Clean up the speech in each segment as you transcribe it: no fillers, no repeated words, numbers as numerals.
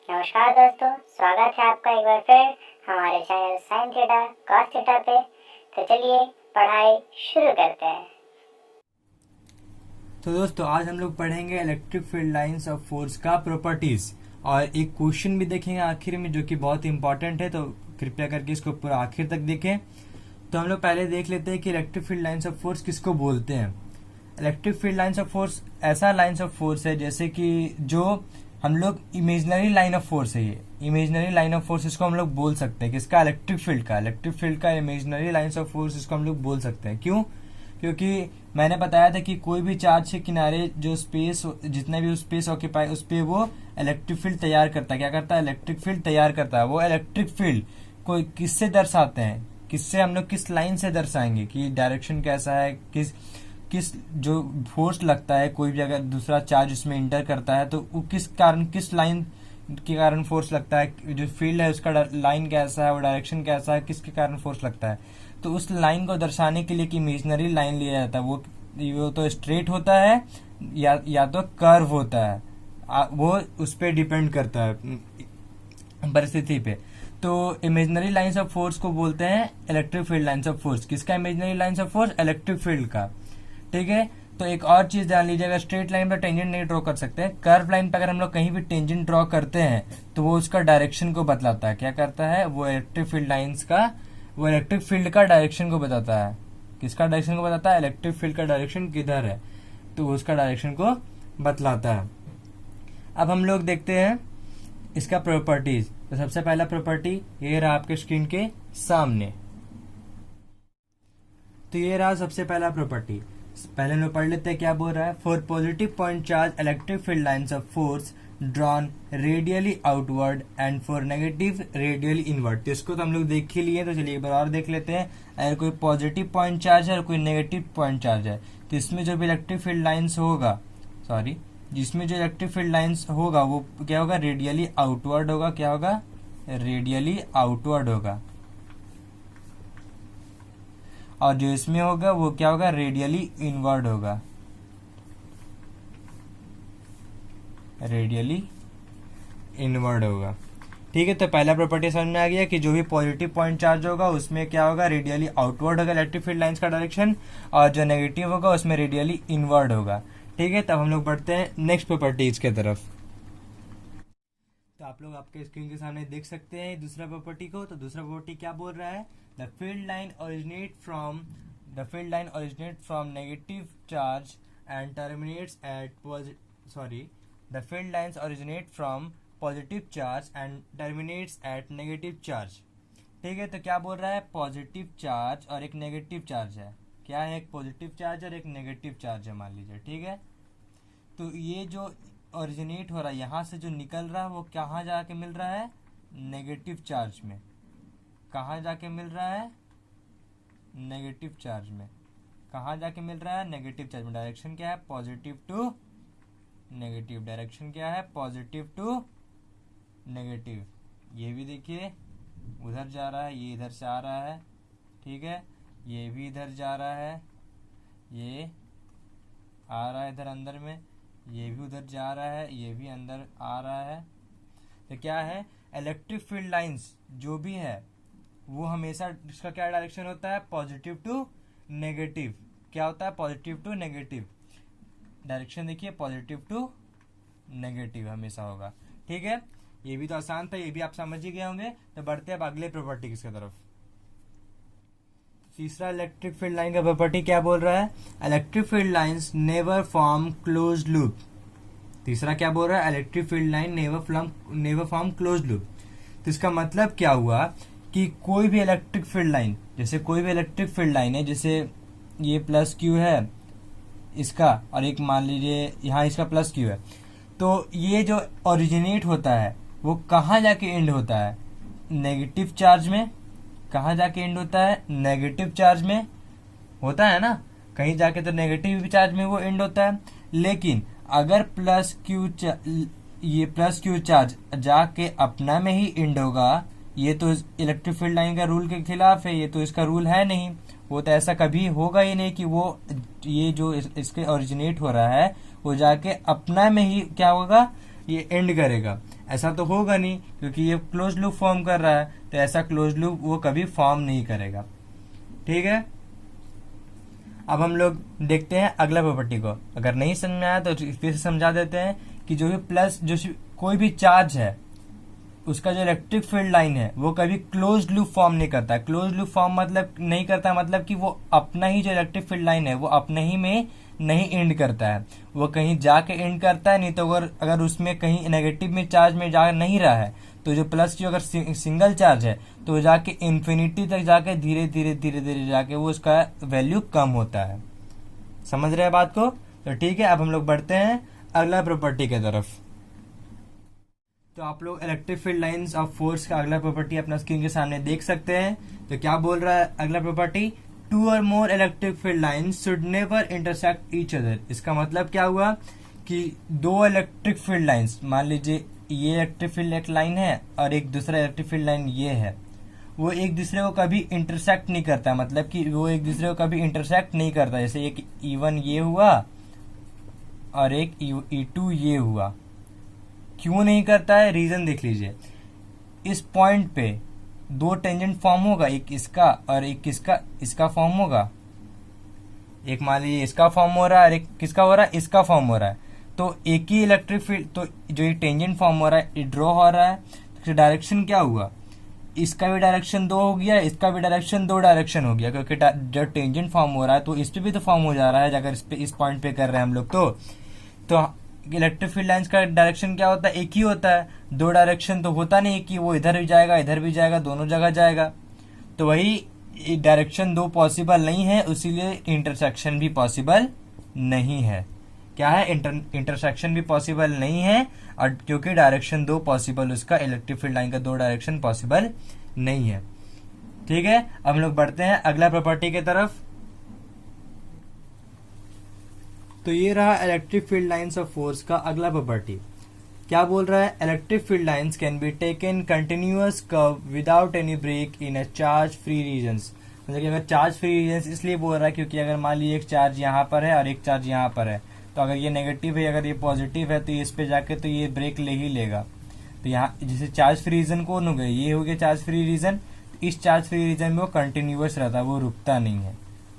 नमस्कार दोस्तों, स्वागत है आपका एक बार फिर हमारे channel sine theta cos theta पे। तो चलिए पढ़ाई शुरू करते हैं। तो दोस्तों आज हम लोग पढ़ेंगे electric field lines of force का प्रॉपर्टीज और एक क्वेश्चन भी देखेंगे आखिर में जो कि बहुत इंपॉर्टेंट है, तो कृपया करके इसको पूरा आखिर तक देखें। तो हम लोग पहले देख लेते हैं कि electric field lines of force किसको बोलते हैं। Electric field lines of force ऐसा लाइंस ऑफ फोर्स है जैसे कि जो हम लोग इमेजिनरी लाइन ऑफ फोर्स है, ये इमेजिनरी लाइन ऑफ फोर्स इसको हम लोग बोल सकते हैं किसका, इलेक्ट्रिक फील्ड का इमेजिनरी लाइंस ऑफ फोर्स इसको हम लोग बोल सकते हैं। क्यों? क्योंकि मैंने बताया था कि कोई भी चार्ज के किनारे जो स्पेस जितना भी स्पेस ऑक्यूपाई उस पे वो इलेक्ट्रिक फील्ड तैयार करता है। क्या करता है? इलेक्ट्रिक फील्ड तैयार करता है। वो इलेक्ट्रिक फील्ड को किससे दर्शाते हैं, किससे हम लोग किस लाइन से दर्शाएंगे कि डायरेक्शन कैसा है, किस किस जो फोर्स लगता है कोई भी अगर दूसरा चार्ज उसमें इंटर करता है तो वो किस कारण, किस लाइन के कारण फोर्स लगता है, जो फील्ड है उसका लाइन कैसा है, वो डायरेक्शन कैसा है, किसके कारण फोर्स लगता है। तो उस लाइन को दर्शाने के लिए एक इमेजिनरी लाइन लिया जाता है। वो तो स्ट्रेट होता है या तो कर्व होता है, वो उस पर डिपेंड करता है परिस्थिति पे। तो इमेजिनरी लाइंस ऑफ फोर्स को बोलते हैं electric field lines of force. किसका imaginary lines of force? Electric field का। ठीक है, तो एक और चीज ध्यान लीजिएगा, स्ट्रेट लाइन पर टेंजेंट नहीं ड्रॉ कर सकते। कर्व लाइन पर अगर हम लोग कहीं भी टेंजेंट ड्रॉ करते हैं तो वो उसका डायरेक्शन को बतलाता है। क्या करता है? वो इलेक्ट्रिक फील्ड का डायरेक्शन को बताता है। किसका डायरेक्शन को बताता है? इलेक्ट्रिक फील्ड का डायरेक्शन किधर है, तो उसका डायरेक्शन को बतलाता है। अब हम लोग देखते हैं इसका प्रॉपर्टीज। तो सबसे पहला प्रॉपर्टी ये रहा आपके स्क्रीन के सामने। तो ये रहा सबसे पहला प्रॉपर्टी। पहले हम लोग पढ़ लेते हैं क्या बोल रहा है। For positive point charge electric field lines of force drawn radially outward and for negative radially inward. तो इसको तो हम लोग देख ही लिए, तो चलिए एक बार और देख लेते हैं। अगर कोई पॉजिटिव पॉइंट चार्ज है और कोई नेगेटिव पॉइंट चार्ज है तो इसमें जो भी इलेक्ट्रिक फील्ड लाइंस होगा, जिसमें जो इलेक्ट्रिक फील्ड लाइंस होगा वो क्या होगा? रेडियली आउटवर्ड होगा। क्या होगा? रेडियली आउटवर्ड होगा। और जो इसमें होगा वो क्या होगा? रेडियली इनवर्ड होगा। रेडियली इनवर्ड होगा। ठीक है, तो पहला प्रॉपर्टी समझ में आ गया कि जो भी पॉजिटिव पॉइंट चार्ज होगा उसमें क्या होगा? रेडियली आउटवर्ड होगा इलेक्ट्रिक फील्ड लाइंस का डायरेक्शन, और जो नेगेटिव होगा उसमें रेडियली इनवर्ड होगा। ठीक है, तब हम लोग बढ़ते हैं नेक्स्ट प्रॉपर्टीज के तरफ। तो आप लोग आपके स्क्रीन के सामने देख सकते हैं दूसरा प्रॉपर्टी को। तो दूसरा प्रॉपर्टी क्या बोल रहा है? The field line originate from negative charge and terminates at the field lines originate from positive charge and terminates at negative charge. ठीक है, तो क्या बोल रहा है? पॉजिटिव चार्ज और एक नेगेटिव चार्ज है। क्या है? एक पॉजिटिव चार्ज और एक नेगेटिव चार्ज है, मान लीजिए। ठीक है, तो ये जो ओरिजिनेट हो रहा है, यहाँ से जो निकल रहा है वो कहाँ जाके मिल रहा है? नेगेटिव चार्ज में। कहाँ जाके मिल रहा है? नेगेटिव चार्ज में। कहाँ जाके मिल रहा है? नेगेटिव चार्ज में। डायरेक्शन क्या है? Positive to negative. डायरेक्शन क्या है? Positive to negative. ये भी देखिए उधर जा रहा है, ये इधर से आ रहा है। ठीक है, ये भी इधर जा रहा है, ये आ रहा है इधर अंदर में, ये भी उधर जा रहा है, ये भी अंदर आ रहा है। तो क्या है? इलेक्ट्रिक फील्ड लाइंस जो भी है वो हमेशा इसका क्या डायरेक्शन होता है? Positive to negative. क्या होता है? Positive to negative. डायरेक्शन देखिए, पॉजिटिव टू नेगेटिव हमेशा होगा। ठीक है, ये भी तो आसान था, ये भी आप समझ ही गए होंगे। तो बढ़ते हैं अब अगले प्रॉपर्टी की तरफ। तीसरा इलेक्ट्रिक फील्ड लाइन का प्रॉपर्टी क्या बोल रहा है? Electric field lines never form close loop. तीसरा क्या बोल रहा है? Electric field line never form close loop. तो इसका मतलब क्या हुआ कि कोई भी इलेक्ट्रिक फील्ड लाइन, जैसे कोई भी इलेक्ट्रिक फील्ड लाइन है, जैसे ये प्लस क्यू है इसका, और एक मान लीजिए यहाँ इसका प्लस क्यू है, तो ये जो ओरिजिनेट होता है वो कहाँ जाके एंड होता है? नेगेटिव चार्ज में। कहाँ जाके एंड होता है? नेगेटिव चार्ज में होता है ना, कहीं जाके तो नेगेटिव चार्ज में वो एंड होता है। लेकिन अगर ये प्लस क्यू चार्ज जाके अपना में ही एंड होगा, ये तो इलेक्ट्रिक फील्ड लाइन का रूल के खिलाफ है, ये तो इसका रूल है नहीं। वो तो ऐसा कभी होगा ही नहीं कि वो ये जो इसके ओरिजिनेट हो रहा है वो जाके अपना में ही क्या होगा? ये एंड करेगा। ऐसा तो होगा नहीं, क्योंकि ये क्लोज लूप फॉर्म कर रहा है, तो ऐसा क्लोज लूप वो कभी फॉर्म नहीं करेगा। ठीक है, अब हम लोग देखते हैं अगला प्रॉपर्टी को। अगर नहीं समझ में आया तो फिर से समझा देते हैं कि जो भी प्लस जो कोई भी चार्ज है उसका जो इलेक्ट्रिक फील्ड लाइन है वो कभी क्लोज लूप फॉर्म नहीं करता। क्लोज लूप फॉर्म मतलब नहीं करता, मतलब कि वो अपना ही जो इलेक्ट्रिक फील्ड लाइन है वो अपने ही में नहीं एंड करता है, वो कहीं जाके एंड करता है। नहीं तो अगर उसमें कहीं नेगेटिव में चार्ज में जा नहीं रहा है तो जो प्लस की अगर सिंगल चार्ज है तो वो जाके इन्फिनिटी तक जाके धीरे धीरे धीरे धीरे जाके वो उसका वैल्यू कम होता है। समझ रहे हैं बात को? तो ठीक है, अब हम लोग बढ़ते हैं अगला प्रॉपर्टी की तरफ। तो आप लोग electric field lines of force का अगला प्रॉपर्टी अपना स्क्रीन के सामने देख सकते हैं। तो क्या बोल रहा है अगला प्रॉपर्टी? 2 और more electric field lines should never intersect each other. इसका मतलब क्या हुआ कि 2 इलेक्ट्रिक फील्ड लाइंस, मान लीजिए ये इलेक्ट्रिक फील्ड एक लाइन है और एक दूसरा इलेक्ट्रिक फील्ड लाइन ये है, वो एक दूसरे को कभी इंटरसेक्ट नहीं करता। मतलब कि वो एक दूसरे को कभी इंटरसेक्ट नहीं करता। जैसे एक E1 ये हुआ और एक E2 ये हुआ। क्यों नहीं करता है? रीजन देख लीजिए। इस पॉइंट पे 2 टेंजेंट फॉर्म होगा, एक इसका और एक किसका, इसका फॉर्म होगा। एक मान लीजिए इसका फॉर्म हो रहा है और एक किसका हो रहा है, इसका फॉर्म हो रहा है। तो एक ही इलेक्ट्रिक फील्ड, तो जो ये टेंजेंट फॉर्म हो रहा है ये ड्रॉ हो रहा है, तो डायरेक्शन क्या हुआ, इसका भी डायरेक्शन 2 हो गया, इसका भी डायरेक्शन 2 डायरेक्शन हो गया, क्योंकि जब टेंजेंट फॉर्म हो रहा है तो इस पे भी तो फॉर्म हो जा रहा है अगर इस पॉइंट पे कर रहे हैं हम लोग। तो इलेक्ट्रिक फील्ड लाइंस का डायरेक्शन क्या होता है? एक ही होता है। 2 डायरेक्शन तो होता नहीं कि वो इधर भी जाएगा इधर भी जाएगा, दोनों जगह जाएगा। तो वही डायरेक्शन 2 पॉसिबल नहीं है, इसीलिए इंटरसेक्शन भी पॉसिबल नहीं है। क्या है? इंटरसेक्शन भी पॉसिबल नहीं है, और क्योंकि डायरेक्शन 2 पॉसिबल, उसका इलेक्ट्रिक फील्ड लाइन का 2 डायरेक्शन पॉसिबल नहीं है। ठीक है, अब हम लोग बढ़ते हैं अगला प्रॉपर्टी की तरफ। तो ये रहा electric field lines of force का अगला प्रॉपर्टी। क्या बोल रहा है? Electric field lines can be taken continuous curve without any break in a charge free regions. मतलब कि अगर चार्ज फ्री रीजन्स इसलिए बोल रहा है क्योंकि अगर मान लीजिए एक चार्ज यहाँ पर है और एक चार्ज यहाँ पर है, तो अगर ये नेगेटिव है अगर ये पॉजिटिव है तो इस पे जाके तो ये ब्रेक ले ही लेगा। तो यहाँ जैसे चार्ज फ्री रीजन कौन हो गए, ये हो गया चार्ज फ्री रीजन। तो इस चार्ज फ्री रीजन में वो कंटिन्यूअस रहता है, वो रुकता नहीं है।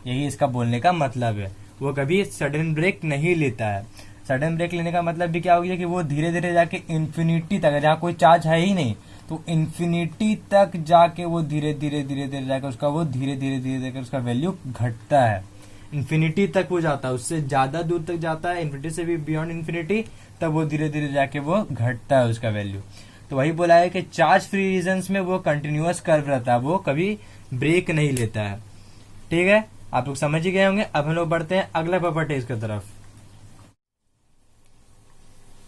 यही इसका बोलने का मतलब है, वो कभी सडन ब्रेक नहीं लेता है। सडन ब्रेक लेने का मतलब भी क्या हो गया कि वो धीरे धीरे जाके इन्फिनिटी तक, जहाँ कोई चार्ज है ही नहीं तो इन्फिनिटी तक जाके वो धीरे धीरे धीरे धीरे जाकर उसका वो धीरे धीरे धीरे धीरे उसका वैल्यू घटता है। इन्फिनिटी तक वो जाता है, उससे ज्यादा दूर तक जाता है, इन्फिनिटी से भी बियॉन्ड इन्फिनिटी, तब वो धीरे धीरे जाके वो घटता है उसका वैल्यू। तो वही बोला है कि चार्ज फ्री रीजन्स में वो कंटिन्यूअस कर्व रहता है, वो कभी ब्रेक नहीं लेता है। ठीक है, आप लोग समझ ही गए होंगे। अब हम लोग बढ़ते हैं अगला प्रॉपर्टीज की तरफ।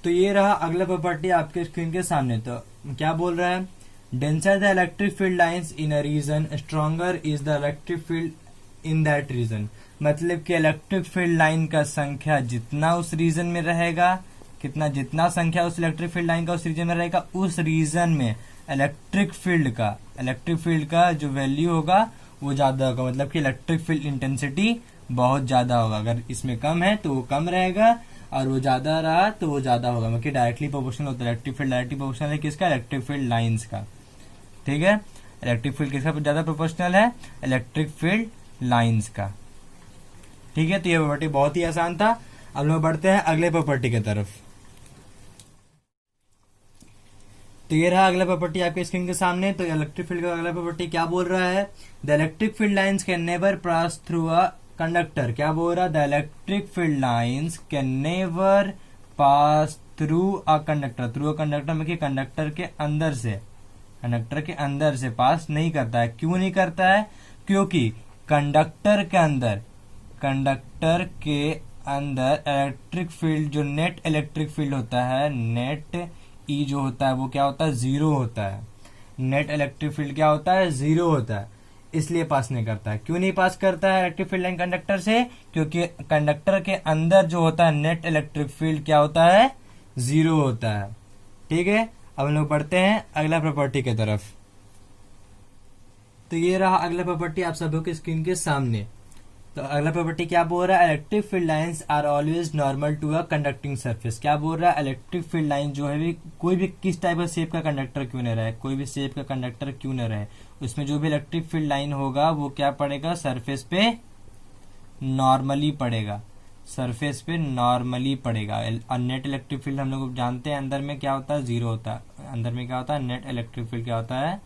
तो ये रहा अगला प्रॉपर्टी आपके स्क्रीन के सामने। तो क्या बोल रहा है? Denser the electric field lines in a region, stronger is the electric field in that region. मतलब कि इलेक्ट्रिक फील्ड लाइन का संख्या जितना उस रीजन में रहेगा, जितना संख्या उस इलेक्ट्रिक फील्ड लाइन का उस रीजन में रहेगा, उस रीजन में इलेक्ट्रिक फील्ड का जो वैल्यू होगा वो ज्यादा होगा। मतलब कि इलेक्ट्रिक फील्ड इंटेंसिटी बहुत ज्यादा होगा। अगर इसमें कम है तो वो कम रहेगा और वो ज्यादा रहा तो वो ज्यादा होगा। मतलब डायरेक्टली प्रोपोर्शनल होता है। इलेक्ट्रिक फील्ड डायरेक्टली प्रोपोर्शनल है किसका? इलेक्ट्रिक फील्ड लाइंस का। ठीक है, इलेक्ट्रिक फील्ड किसका ज्यादा प्रोपोर्शनल है? इलेक्ट्रिक फील्ड लाइंस का। ठीक है, तो ये प्रॉपर्टी बहुत ही आसान था। अब लोग बढ़ते हैं अगले प्रॉपर्टी की तरफ। तो ये रहा अगला प्रॉपर्टी आपके स्क्रीन के सामने। तो इलेक्ट्रिक फील्ड का अगला प्रॉपर्टी क्या बोल रहा है? The electric field lines can never pass through a conductor. क्या बोल रहा है? The electric field lines can never pass through a conductor. Through a conductor में कंडक्टर के अंदर से पास नहीं करता है। क्यों नहीं करता है? क्योंकि कंडक्टर के अंदर इलेक्ट्रिक फील्ड, जो नेट इलेक्ट्रिक फील्ड होता है, नेट ई जो होता है वो क्या होता है? 0 होता है। नेट इलेक्ट्रिक फील्ड क्या होता है? 0 होता है, इसलिए पास नहीं करता है। क्यों नहीं पास करता है इलेक्ट्रिक फील्ड लाइन कंडक्टर से? क्योंकि कंडक्टर के अंदर जो होता है नेट इलेक्ट्रिक फील्ड क्या होता है? 0 होता है। ठीक है, अब हम लोग बढ़ते हैं अगला प्रॉपर्टी की तरफ। तो ये रहा अगला प्रॉपर्टी आप सबों के स्क्रीन के सामने। तो अगला प्रॉपर्टी क्या बोल रहा है, electric field lines are always normal to a conducting surface. क्या बोल रहा है, इलेक्ट्रिक फील्ड लाइन जो है भी कोई भी किस टाइप का शेप का कंडक्टर क्यों न रहे, कोई भी शेप का कंडक्टर क्यों न रहे, उसमें जो भी इलेक्ट्रिक फील्ड लाइन होगा वो क्या पड़ेगा, सरफेस पे नॉर्मली पड़ेगा, सरफेस पे नॉर्मली पड़ेगा। और नेट इलेक्ट्रिक फील्ड हम लोग जानते हैं अंदर में क्या होता है, जीरो होता है। अंदर में क्या होता है, नेट इलेक्ट्रिक फील्ड क्या होता है,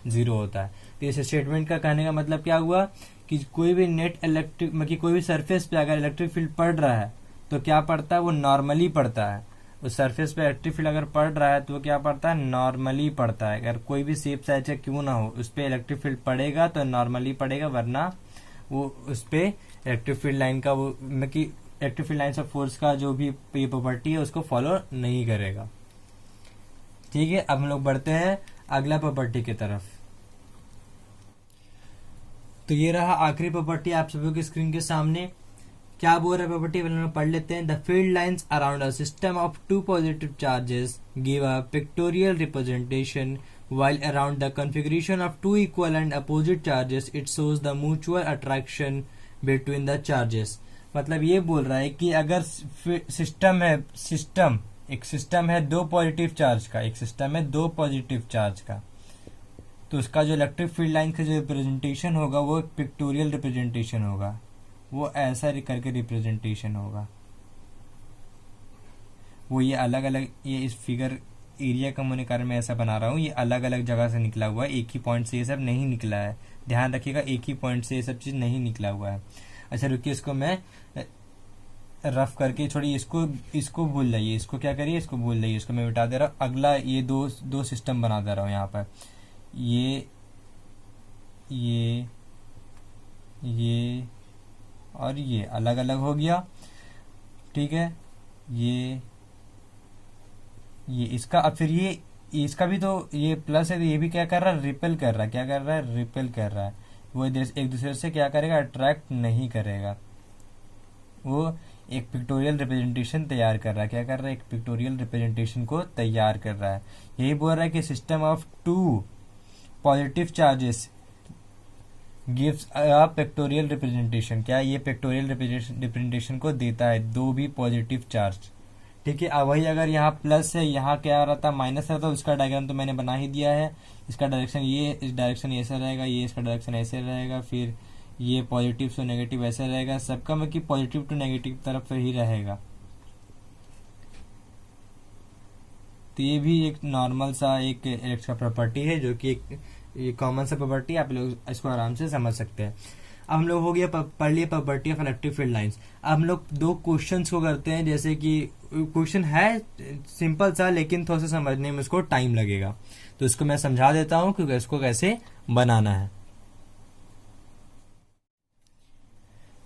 जीरो होता है। तो इस स्टेटमेंट का कहने का मतलब क्या हुआ कि कोई भी नेट इलेक्ट्रिक मतलब कोई भी सरफेस पे अगर इलेक्ट्रिक फील्ड पड़ रहा है तो क्या पड़ता है, वो नॉर्मली पड़ता है। उस सरफेस पे इलेक्ट्रिक फील्ड अगर पड़ रहा है तो वो क्या पड़ता है, नॉर्मली पड़ता है। अगर कोई भी शेप साइज का क्यों ना हो उस पर इलेक्ट्रिक फील्ड पड़ेगा तो नॉर्मली पड़ेगा, वरना वो उस पे इलेक्ट्रिक फील्ड लाइन का वो मतलब कि electric field lines of force का जो भी ये प्रॉपर्टी है उसको फॉलो नहीं करेगा। ठीक है, अब हम लोग बढ़ते हैं अगला प्रॉपर्टी की तरफ। तो ये रहा आखिरी प्रॉपर्टी आप सभी की स्क्रीन के सामने। क्या बोल रहा है प्रॉपर्टी, पहले हम पढ़ लेते हैं। The field lines around a system of two positive charges give a pictorial representation while around the configuration of two equal and opposite charges it shows the mutual attraction between the charges। मतलब ये बोल रहा है कि अगर system है, एक system है दो पॉजिटिव चार्ज का, एक सिस्टम है दो पॉजिटिव चार्ज का, तो उसका जो इलेक्ट्रिक फील्ड लाइन का जो रिप्रेजेंटेशन होगा वो एक पिक्टोरियल रिप्रेजेंटेशन होगा, वो ऐसा करके रिप्रेजेंटेशन होगा। वो ये अलग अलग, ये इस फिगर एरिया कम होने कारण मैं ऐसा बना रहा हूँ, ये अलग अलग जगह से निकला हुआ है, एक ही पॉइंट से ये सब नहीं निकला है, ध्यान रखिएगा, एक ही पॉइंट से ये सब चीज नहीं निकला हुआ है। अच्छा रुकिए, इसको मैं रफ करके छोड़िए, इसको भूल जाइए, इसको क्या करिए, इसको भूल जाइए, इसको मैं मिटा दे रहा हूँ। अगला ये दो सिस्टम बना दे रहा हूँ यहाँ पर, ये और ये अलग अलग हो गया। ठीक है, ये इसका, अब फिर ये इसका भी तो ये प्लस है, तो ये भी क्या कर रहा है, रिपेल कर रहा है। क्या कर रहा है, रिपेल कर रहा है। वो एक दूसरे से क्या करेगा, अट्रैक्ट नहीं करेगा। वो एक पिक्टोरियल रिप्रेजेंटेशन तैयार कर रहा है। क्या कर रहा है, एक पिक्टोरियल रिप्रेजेंटेशन को तैयार कर रहा है। यही बोल रहा है कि system of two positive charges gives a pictorial representation. क्या ये पिक्टोरियल रिप्रेजेंटेशन को देता है, दो भी पॉजिटिव चार्ज। ठीक है, अब वही अगर यहाँ प्लस है, यहाँ क्या रहता, माइनस रहता, उसका डायग्राम तो मैंने बना ही दिया है। इसका डायरेक्शन ये, इस डायरेक्शन ऐसा रहेगा, ये इसका डायरेक्शन ऐसे रहेगा, फिर ये पॉजिटिव से नेगेटिव ऐसे रहेगा, सबका मतलब कि पॉजिटिव टू नेगेटिव तरफ ही रहेगा। तो ये भी एक नॉर्मल सा एक इलेक्ट्रिक प्रॉपर्टी है, जो कि एक कॉमन सा प्रॉपर्टी, आप लोग इसको आराम से समझ सकते हैं। अब हम लोग हो गया पढ़ लिए property of electric field lines. अब हम लोग दो क्वेश्चंस को करते हैं, जैसे कि क्वेश्चन है सिंपल सा, लेकिन थोड़ा सा समझने में उसको टाइम लगेगा, तो इसको मैं समझा देता हूं क्योंकि इसको कैसे बनाना है।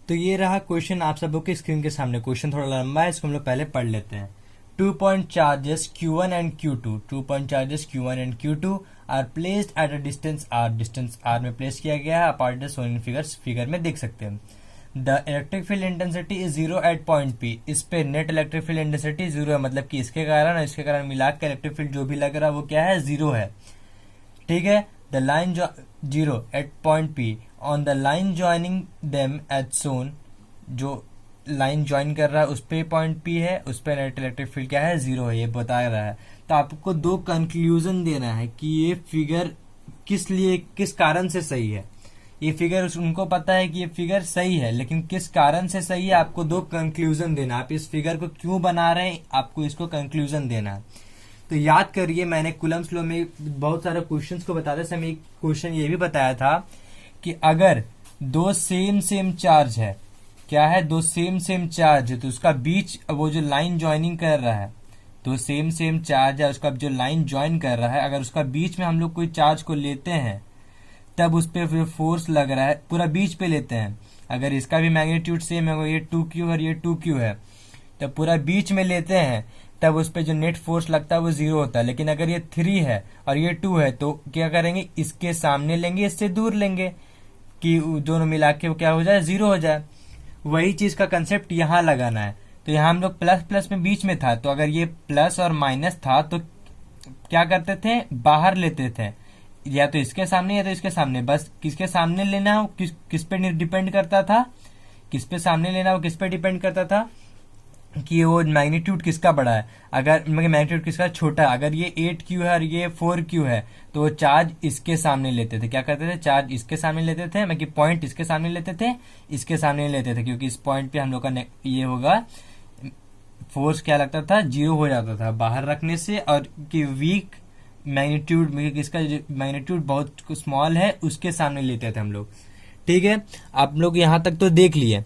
तो ये रहा क्वेश्चन आप सबों की स्क्रीन के सामने। क्वेश्चन थोड़ा लंबा है, इसको हम लोग पहले पढ़ लेते हैं। 2 point charges Q1 and Q2, 2 point charges Q1 and Q2 are placed at a distance R, distance R में प्लेस किया गया है, अपार्ट द सोन फिगर में देख सकते हैं। The electric field intensity is 0 at point P, इस पे नेट इलेक्ट्रिक फील्ड इंटेंसिटी 0 है, मतलब कि इसके कारण और इसके कारण मिला के इलेक्ट्रिक फील्ड जो भी लग रहा है वो क्या है, 0 है। ठीक है, the line 0 at point P on the line joining them at सोन, जो लाइन ज्वाइन कर रहा है उस पे पॉइंट P है, उस पे नेट इलेक्ट्रिक फील्ड क्या है, 0 है, ये बता रहा है। तो आपको दो कंक्लूजन देना है कि ये फिगर किस कारण से सही है। ये फिगर उनको पता है कि ये फिगर सही है, लेकिन किस कारण से सही है, आपको दो कंक्लूजन देना। आप इस फिगर को क्यों बना रहे हैं, आपको इसको कंक्लूजन देना है। तो याद करिए, मैंने कूलम्स लॉ में बहुत सारे क्वेश्चंस को बताते समय एक क्वेश्चन ये भी बताया था कि अगर दो सेम चार्ज है, क्या है, दो सेम चार्ज है, तो उसका बीच वो जो लाइन ज्वाइनिंग कर रहा है, तो सेम चार्ज है, उसका जो लाइन ज्वाइन कर रहा है, अगर उसका बीच में हम लोग कोई चार्ज को लेते हैं तब उस पर फोर्स लग रहा है, पूरा बीच पे लेते हैं। अगर इसका भी मैग्नीट्यूड सेम है, ये 2Q और ये 2Q है, तब पूरा बीच में लेते हैं तब उस पर जो नेट फोर्स लगता है वो 0 होता है। लेकिन अगर ये 3 है और ये 2 है तो क्या करेंगे, इसके सामने लेंगे, इससे दूर लेंगे कि दोनों मिला के वो क्या हो जाए, 0 हो जाए। वही चीज का कंसेप्ट यहाँ लगाना है। तो यहाँ हम लोग प्लस में बीच में था, तो अगर ये प्लस और माइनस था तो क्या करते थे, बाहर लेते थे, या तो इसके सामने या तो इसके सामने, बस किसके सामने लेना हो, किस पे डिपेंड करता था, किस पे सामने लेना, वो किस पे डिपेंड करता था कि वो मैग्नीट्यूड किसका बड़ा है। अगर मैग्नीट्यूड किसका छोटा है, अगर ये 8Q है और ये 4Q है तो वो चार्ज इसके सामने लेते थे। क्या करते थे, चार्ज इसके सामने लेते थे, मतलब पॉइंट इसके सामने लेते थे, इसके सामने लेते थे, क्योंकि इस पॉइंट पे हम लोग का ये होगा फोर्स क्या लगता था, 0 हो जाता था बाहर रखने से। और कि वीक मैग्नीट्यूड, इसका मैग्नीट्यूड बहुत स्मॉल है, उसके सामने लेते थे हम लोग। ठीक है, आप लोग यहाँ तक तो देख लिए।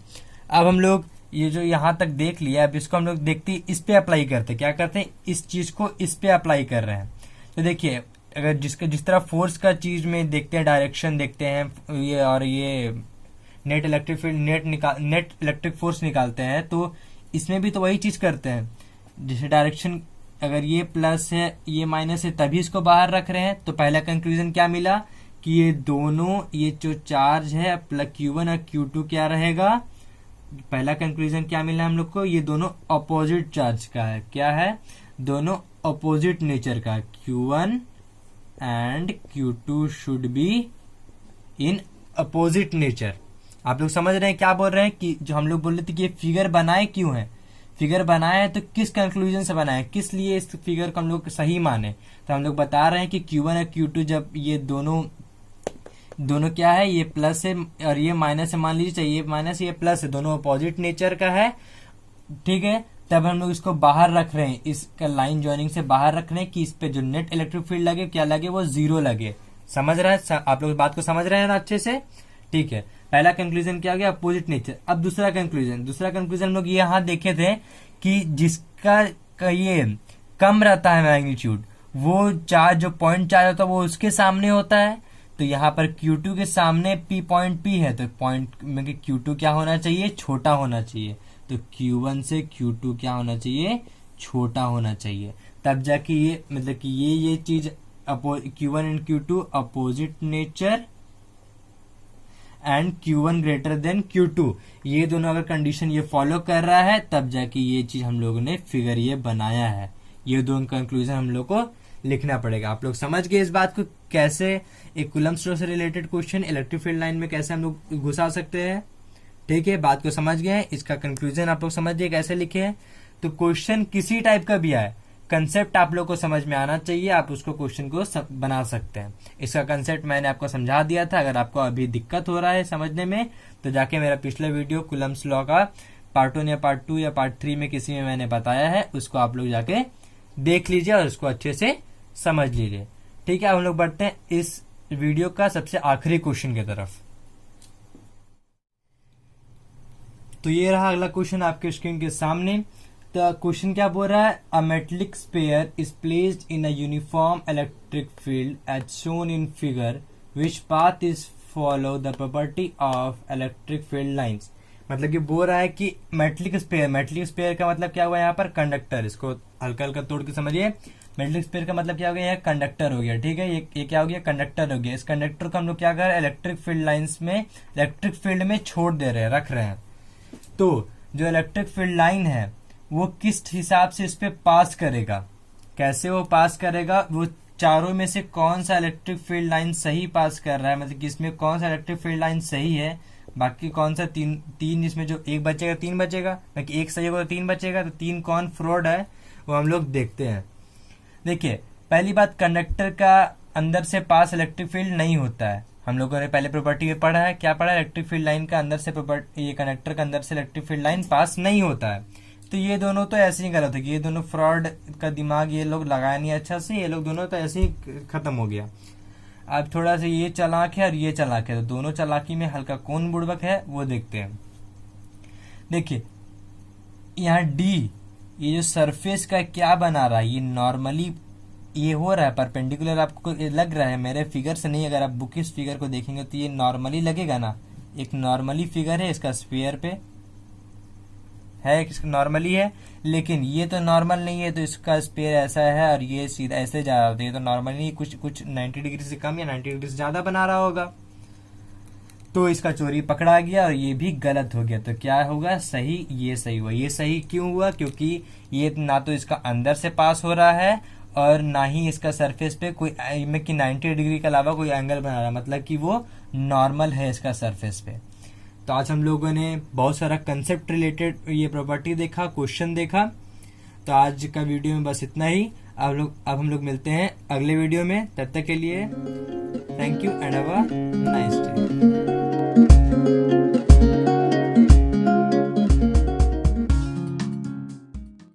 अब हम लोग ये जो यहाँ तक देख लिया, अब इसको हम लोग देखते हैं, इस पे अप्लाई करते, क्या करते हैं, इस चीज को इस पे अप्लाई कर रहे हैं। तो देखिए, अगर जिस तरह फोर्स का चीज में देखते हैं, डायरेक्शन देखते हैं, ये और ये net electric field, net electric force निकालते हैं, तो इसमें भी तो वही चीज करते हैं। जैसे डायरेक्शन, अगर ये प्लस है ये माइनस है, तभी इसको बाहर रख रहे हैं। तो पहला कंक्लूजन क्या मिला कि ये दोनों, ये जो चार्ज है प्लस Q1 और Q2 क्या रहेगा, पहला कंक्लूजन क्या मिला हम लोग को, ये दोनों अपोजिट चार्ज का है। क्या है, दोनों अपोजिट नेचर का, Q1 and Q2 should be in opposite nature. आप लोग समझ रहे हैं क्या बोल रहे हैं, कि जो हम लोग बोल रहे थे कि ये फिगर बनाए क्यों है, फिगर बनाए तो किस कंक्लूजन से बनाए, किस लिए इस फिगर को हम लोग सही माने। तो हम लोग बता रहे हैं कि Q1 और Q2 जब ये दोनों क्या है, ये प्लस है और ये माइनस है, मान लीजिए, चाहिए ये माइनस ये प्लस है, दोनों अपोजिट नेचर का है। ठीक है, तब हम लोग इसको बाहर रख रहे हैं, इसका लाइन ज्वाइनिंग से बाहर रख रहे हैं कि इस पे जो नेट इलेक्ट्रिक फील्ड लगे, क्या लगे, वो 0 लगे। समझ रहे हैं आप लोग, बात को समझ रहे हैं ना अच्छे से। ठीक है, पहला कंक्लूजन क्या हो गया, अपोजिट नेचर। अब दूसरा कंक्लूजन हम लोग यहाँ देखे थे कि जिसका ये कम रहता है मैग्नीट्यूड, वो चार्ज, जो पॉइंट चार्ज होता है वो उसके सामने होता है। तो यहाँ पर Q2 के सामने पॉइंट P है, तो पॉइंट में Q2 क्या होना चाहिए, छोटा होना चाहिए। तो Q1 से Q2 क्या होना चाहिए, छोटा होना चाहिए। तब जाके ये, मतलब कि ये चीज Q1 and Q2 opposite nature and Q1 greater than Q2, ये दोनों अगर कंडीशन ये फॉलो कर रहा है, तब जाके ये चीज हम लोगों ने फिगर ये बनाया है। ये दोनों कंक्लूजन हम लोग को लिखना पड़ेगा। आप लोग समझ गए इस बात को, कैसे एक कूलम्ब्स लॉ से related question electric field line में कैसे हम लोग घुसा सकते हैं। ठीक है, बात को समझ गए, इसका कंक्लूजन आप लोग समझ गए कैसे लिखे हैं। तो क्वेश्चन किसी टाइप का भी आए, कंसेप्ट आप लोग को समझ में आना चाहिए, आप उसको क्वेश्चन को बना सकते हैं। इसका कंसेप्ट मैंने आपको समझा दिया था। अगर आपको अभी दिक्कत हो रहा है समझने में, तो जाके मेरा पिछला वीडियो कूलम्ब्स लॉ का पार्ट 1 या पार्ट 2 या पार्ट 3 में किसी में मैंने बताया है, उसको आप लोग जाके देख लीजिए और उसको अच्छे से समझ लीजिए। ठीक है, हम लोग बढ़ते हैं इस वीडियो का सबसे आखिरी क्वेश्चन की तरफ। तो ये रहा अगला क्वेश्चन आपके स्क्रीन के सामने। तो क्वेश्चन क्या बोल रहा है, a metallic sphere is placed in a uniform electric field as shown in figure, which path is follow the property of electric field lines. मतलब कि बोल रहा है कि मेटेलिक स्फीयर का मतलब क्या हुआ यहाँ पर, कंडक्टर। इसको हल्का हल्का तोड़ के समझिए, मेटेलिक स्फीयर का मतलब क्या हो गया, यहाँ कंडक्टर हो गया। ठीक है, ये क्या हो गया, कंडक्टर हो गया। इस कंडक्टर को हम लोग क्या कर रहे हैं, इलेक्ट्रिक फील्ड लाइंस में, इलेक्ट्रिक फील्ड में छोड़ दे रहे हैं, रख रहे हैं। तो जो इलेक्ट्रिक फील्ड लाइन है वो किस हिसाब से इस पे पास करेगा, कैसे वो पास करेगा, वो चारों में से कौन सा इलेक्ट्रिक फील्ड लाइन सही पास कर रहा है, मतलब कि इसमें कौन सा इलेक्ट्रिक फील्ड लाइन सही है, बाकी कौन सा तीन इसमें जो एक बचेगा 3 बचेगा, बाकी एक सही होगा तो 3 बचेगा, तो 3 कौन फ्रॉड है वो हम लोग देखते हैं। देखिए, पहली बात, कंडक्टर का अंदर से पास इलेक्ट्रिक फील्ड नहीं होता है। हम लोगों ने पहले प्रॉपर्टी में पढ़ा है, क्या पढ़ा है, इलेक्ट्रिक फील्ड लाइन का अंदर से ये कंडक्टर का अंदर से इलेक्ट्रिक फील्ड लाइन पास नहीं होता है। तो ये दोनों तो ऐसे ही गलत है कि ये दोनों फ्रॉड का दिमाग ये लोग लगाया नहीं अच्छा से, ये लोग दोनों तो ऐसे ही खत्म हो गया। अब थोड़ा सा ये चालाक है और ये चालाक है, तो दोनों चालाकी में हल्का कौन बुड़बक है वो देखते हैं। देखिए यहाँ डी, ये जो सरफेस का क्या बना रहा है, ये नॉर्मली ये हो रहा है परपेंडिकुलर, आपको लग रहा है, मेरे फिगर से नहीं, अगर आप बुकिश फिगर को देखेंगे तो ये नॉर्मली लगेगा ना, एक नॉर्मली फिगर है इसका स्फीयर पे है, नॉर्मली है, लेकिन ये तो नॉर्मल नहीं है, तो इसका स्फीयर ऐसा है और ये सीधा ऐसे जा रहा होता है, ये तो नॉर्मली नहीं, कुछ 90 डिग्री से कम या 90 डिग्री से ज्यादा बना रहा होगा। तो इसका चोरी पकड़ा गया और ये भी गलत हो गया। तो क्या होगा, सही, ये सही हुआ। ये सही क्यों हुआ, क्योंकि ये ना तो इसका अंदर से पास हो रहा है और ना ही इसका सरफेस पे कोई में कि 90 डिग्री के अलावा कोई एंगल बना रहा है, मतलब कि वो नॉर्मल है इसका सरफेस पे। तो आज हम लोगों ने बहुत सारा कंसेप्ट रिलेटेड ये प्रॉपर्टी देखा, क्वेश्चन देखा। तो आज का वीडियो में बस इतना ही। अब हम लोग मिलते हैं अगले वीडियो में। तब तक के लिए thank you and have a nice day.